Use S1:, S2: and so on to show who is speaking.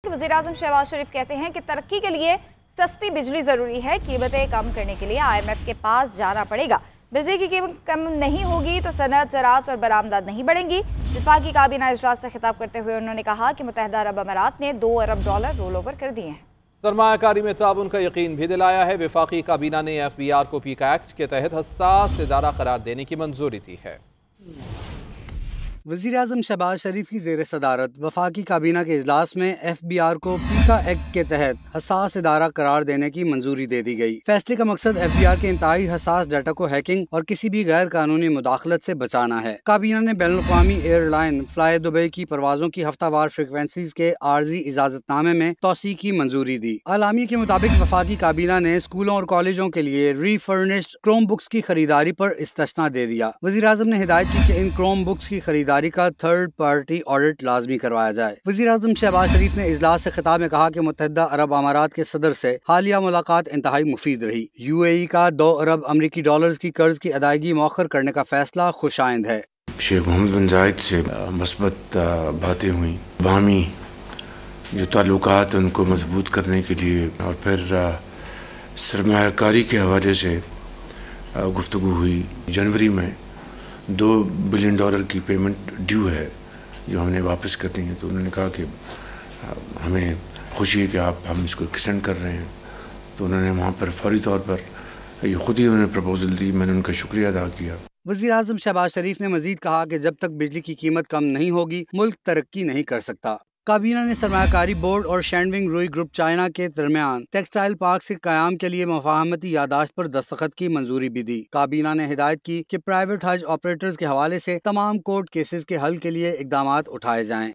S1: वज़ीर-ए-आज़म शहबाज शरीफ कहते हैं कि तरक्की के लिए सस्ती बिजली ज़रूरी है। कीमतें कम करने के लिए IMF के पास जाना पड़ेगा। बिजली की कीमत कम नहीं होगी तो सनअत, ज़राअत और बरामदात नहीं बढ़ेंगी। वफाकी काबीना इजलास से खिताब करते हुए उन्होंने कहा कि मुत्तहिदा अरब अमारात ने $2 अरब रोल ओवर कर दिए हैं।
S2: सरमायाकारी में ताउन का यकीन भी दिलाया है। वफाकी काबीना ने FBR को पीका एक्ट के तहत हसास इदारा करार देने की मंजूरी दी है।
S3: वज़ीर-ए-आज़म शहबाज शरीफ की ज़ेर सदारत वफाकी काबीना के इजलास में FBR को पीका एक्ट के तहत हसास इदारा करार देने की मंजूरी दे दी गई। फैसले का मकसद FBR के इंतहाई हसास डाटा को हैकिंग और किसी भी गैर कानूनी मुदाखलत से बचाना है। काबीना ने बैनुल-अक़वामी एयरलाइन फ्लाई दुबई की परवाज़ों की हफ्तावार फ्रिक्वेंसीज के आर्जी इजाज़तनामे में तौसी की मंजूरी दी। आलामी के मुताबिक वफाकी काबीना ने स्कूलों और कॉलेजों के लिए रीफर्निश्ड क्रोम बुक्स की खरीदारी पर इस्तिस्ना दे दिया। वज़ीर-ए-आज़म ने हिदायत की कि इन क्रोम बुक्स की खरीदारी का थर्ड पार्टी ऑडिट लाजमी करवाया जाए। वज़ीर-ए-आज़म शहबाज शरीफ ने इजलास से खिताब में कहा कि मुत्तहिदा अरब अमारात के सदर से हालिया मुलाकात इंतहाई मुफीद रही। UAE का $2 अरब अमरीकी डॉलर्स की कर्ज की अदायगी मौखर करने का फैसला खुशाइंद है।
S4: शेख मोहम्मद बिन जायद से मस्बत बातें हुई, बाहमी जो ताल्लुकात उनको मजबूत करने के लिए, और फिर सरमायाकारी के हवाले से गुफ्तगू हुई। जनवरी में $2 बिलियन की पेमेंट ड्यू है जो हमने वापस करनी है, तो उन्होंने कहा कि हमें खुशी है कि हम इसको एक्सटेंड कर रहे हैं। तो उन्होंने वहाँ पर फौरी तौर पर ये खुद ही उन्होंने प्रपोजल दी। मैंने उनका शुक्रिया अदा किया।
S3: वज़ीर-ए-आज़म शहबाज शरीफ ने मजीद कहा कि जब तक बिजली की कीमत कम नहीं होगी मुल्क तरक्की नहीं कर सकता। काबीना ने सरमायाकारी बोर्ड और शैंडविंग रूई ग्रुप चाइना के दरमियान टेक्सटाइल पार्क के क़याम के लिए मुफाहमती यादाश्त पर दस्तखत की मंजूरी भी दी। काबीना ने हिदायत की कि प्राइवेट हज ऑपरेटर्स के हवाले से तमाम कोर्ट केसेस के हल के लिए इकदामात उठाए जाएं।